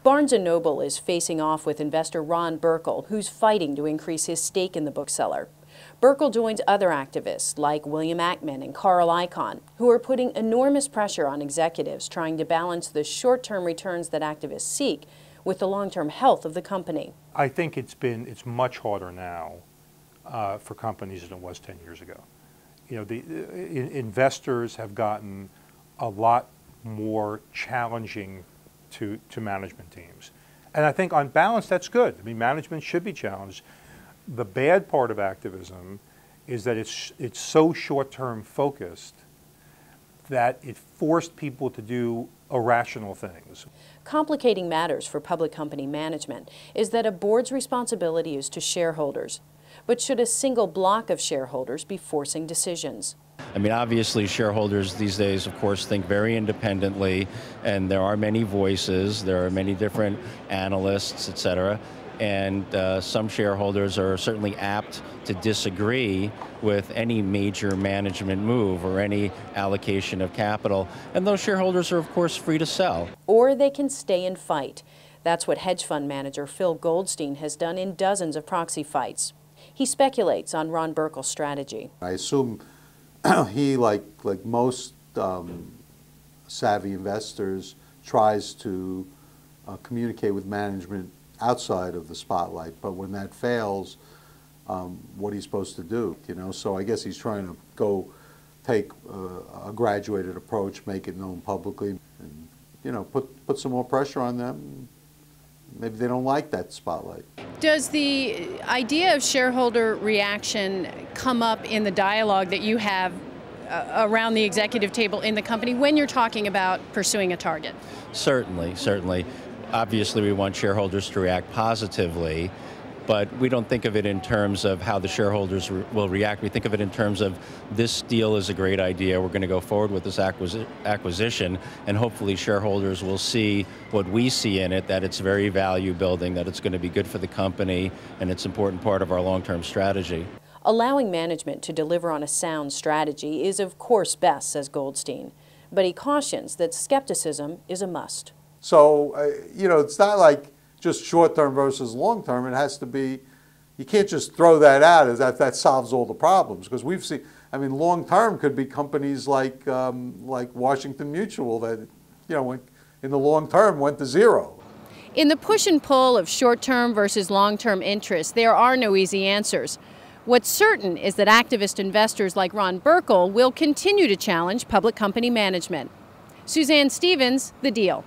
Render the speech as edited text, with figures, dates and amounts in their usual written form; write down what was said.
Barnes & Noble is facing off with investor Ron Burkle, who's fighting to increase his stake in the bookseller. Burkle joins other activists like William Ackman and Carl Icahn, who are putting enormous pressure on executives trying to balance the short-term returns that activists seek with the long-term health of the company. I think it's much harder now for companies than it was 10 years ago. You know, the investors have gotten a lot more challenging to management teams. And I think on balance, that's good. I mean, management should be challenged. The bad part of activism is that it's so short-term focused that it forced people to do irrational things. Complicating matters for public company management is that a board's responsibility is to shareholders. But should a single block of shareholders be forcing decisions? I mean, obviously shareholders these days, of course, think very independently, and there are many voices, there are many different analysts, et cetera, and some shareholders are certainly apt to disagree with any major management move or any allocation of capital, and those shareholders are, of course, free to sell. Or they can stay and fight. That's what hedge fund manager Phil Goldstein has done in dozens of proxy fights. He speculates on Ron Burkle's strategy. I assume he, like most savvy investors, tries to communicate with management outside of the spotlight. But when that fails, what he's supposed to do, you know? So I guess he's trying to go take a graduated approach, make it known publicly, and, you know, put some more pressure on them. Maybe they don't like that spotlight. Does the idea of shareholder reaction come up in the dialogue that you have around the executive table in the company when you're talking about pursuing a target? Certainly, certainly. Obviously, we want shareholders to react positively, but we don't think of it in terms of how the shareholders will react. We think of it in terms of this deal is a great idea. We're going to go forward with this acquisition, and hopefully shareholders will see what we see in it, that it's very value building, that it's going to be good for the company, and it's an important part of our long-term strategy. Allowing management to deliver on a sound strategy is of course best, says Goldstein, but he cautions that skepticism is a must. So, you know, it's not like just short-term versus long-term. It has to be, you can't just throw that out as that solves all the problems, because we've seen, I mean, long-term could be companies like Washington Mutual that, you know, in the long term went to zero. In the push and pull of short-term versus long-term interests, there are no easy answers. What's certain is that activist investors like Ron Burkle will continue to challenge public company management. Suzanne Stevens, The Deal.